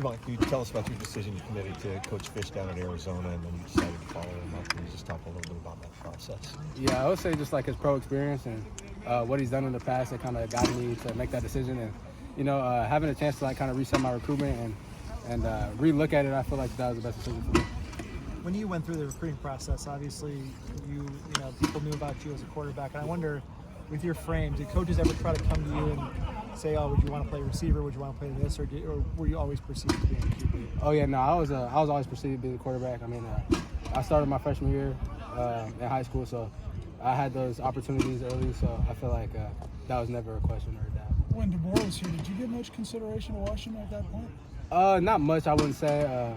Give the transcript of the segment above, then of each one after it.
Mike, can you tell us about your decision? You committed to Coach Fish down in Arizona, and then you decided to follow him up. Can you just talk a little bit about that process? Yeah, I would say just like his pro experience and what he's done in the past that kind of guided me to make that decision. And, having a chance to like kind of reset my recruitment and re-look at it, I feel like that was the best decision for me. When you went through the recruiting process, obviously people knew about you as a quarterback, and I wonder, with your frame, did coaches ever try to come to you and say, "Oh, would you want to play receiver? Would you want to play this?" Or were you always perceived to be a QB? Oh yeah, no, I was always perceived to be the quarterback. I mean, I started my freshman year in high school, so I had those opportunities early. So I feel like that was never a question or a doubt. When DeBoer was here, did you give much consideration to Washington at that point? Not much, I wouldn't say.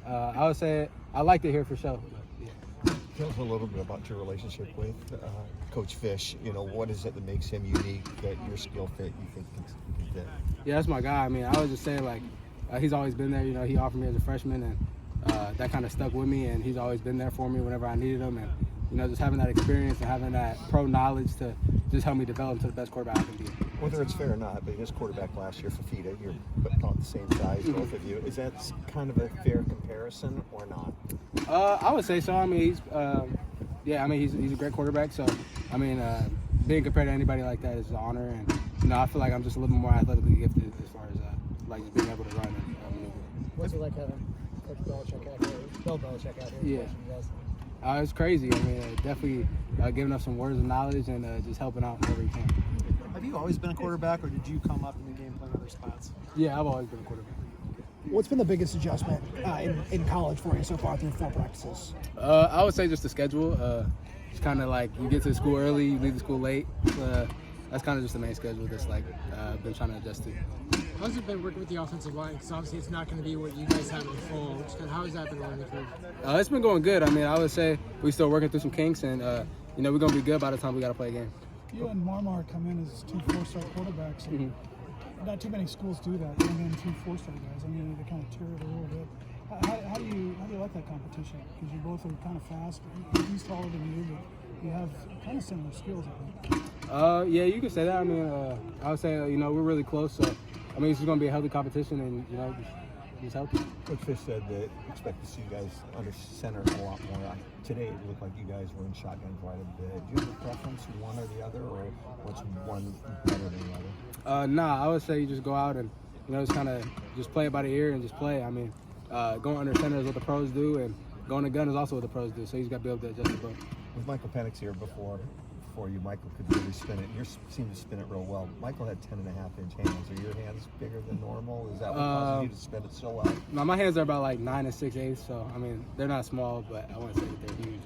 I would say I liked it here for sure. But, yeah. Tell us a little bit about your relationship with Coach Fish. What is it that makes him unique that your skill fit you think can fit? Yeah, that's my guy. I mean, I was just saying, like, he's always been there. He offered me as a freshman, and that kind of stuck with me, and he's always been there for me whenever I needed him. And, just having that experience and having that pro knowledge to just help me develop into the best quarterback I can be. Whether it's fair or not, but his quarterback last year for FIDA, you're about the same size, both of you. Is that kind of a fair comparison or not? I would say so. I mean, he's a great quarterback. So, I mean, being compared to anybody like that is an honor. And, I feel like I'm just a little more athletically gifted as far as, like, just being able to run and maneuver. What's it like having Coach Belichick out here, Bill Belichick out here? Yeah. It's crazy. I mean, definitely giving us some words of knowledge and just helping out wherever you can. Have you always been a quarterback, or did you come up in the game playing other spots? Yeah, I've always been a quarterback. What's been the biggest adjustment in college for you so far through 4 practices? I would say just the schedule. It's kind of like you get to the school early, you leave the school late. That's kind of just the main schedule that's like I've been trying to adjust to. How's it been working with the offensive line? Because obviously it's not going to be what you guys have in the fall. How has that been learning curve? It's been going good. I mean, I would say we're still working through some kinks, and we're going to be good by the time we got to play a game. You and Marmar come in as 2 4-star quarterbacks. And not too many schools do that. Bring in 2 4-star guys. I mean, they kind of tear it a little bit. How do you like that competition? Because you both are kind of fast. He's taller than you, but you have kind of similar skills, I think. Yeah, you could say that. I mean, I would say we're really close. So, I mean, it's going to be a healthy competition, and just healthy. Coach Fish said that expect to see you guys under center a lot more. Today it looked like you guys were in shotgun quite a bit. Do you have a preference, one or the other, or what's one better than the other? Nah, I would say you just go out and just kind of just play it by the ear and just play. I mean, going under center is what the pros do, and going to gun is also what the pros do. So he's got to be able to adjust the both. With Michael Penix here before you, Michael could really spin it. You seem to spin it real well. Michael had 10.5-inch hands. Are your hands bigger than normal? Is that what causes you to spin it so well? No, my hands are about like 9 6/8. So I mean, they're not small, but I wouldn't say that they're huge.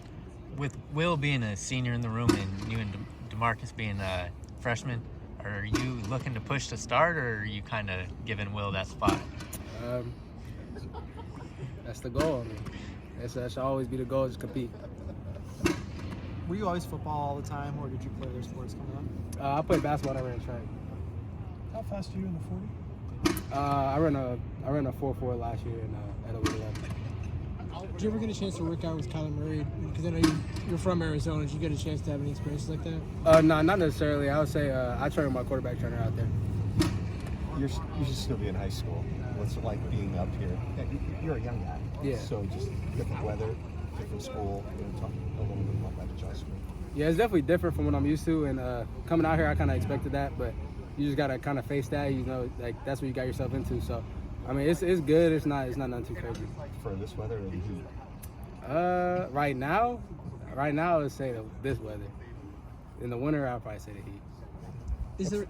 With Will being a senior in the room and you and DeMarcus being a freshman, are you looking to push to start, or are you kind of giving Will that spot? That's the goal. I mean, that should always be the goal, just compete. Were you always football all the time, or did you play other sports coming up? I played basketball. I ran track. How fast are you in the 40? I ran a 4.4 last year at 11. Did you ever get a chance to work out with Kyler Murray? Because I know you're from Arizona. Did you get a chance to have any experiences like that? No, not necessarily. I would say I train with my quarterback trainer out there. You should still be in high school. What's it like being up here? You're a young guy. Yeah. So just different weather, different school. Talk a little bit about that adjustment. Yeah, it's definitely different from what I'm used to. And coming out here, I kind of expected that, but you just gotta kind of face that. Like that's what you got yourself into. So, I mean, it's good. It's not nothing too crazy. For this weather or the heat? Right now, I would say this weather. In the winter, I'd probably say the heat.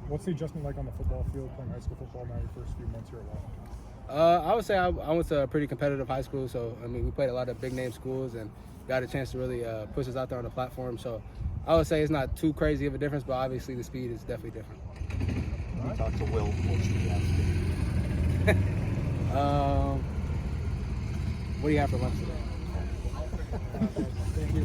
What's the adjustment like on the football field, playing high school football now your first few months here at Washington? I would say I went to a pretty competitive high school, so I mean we played a lot of big name schools and got a chance to really push us out there on the platform. So I would say it's not too crazy of a difference, but obviously the speed is definitely different. We talked to Will post the What do you have for lunch today? Thank you.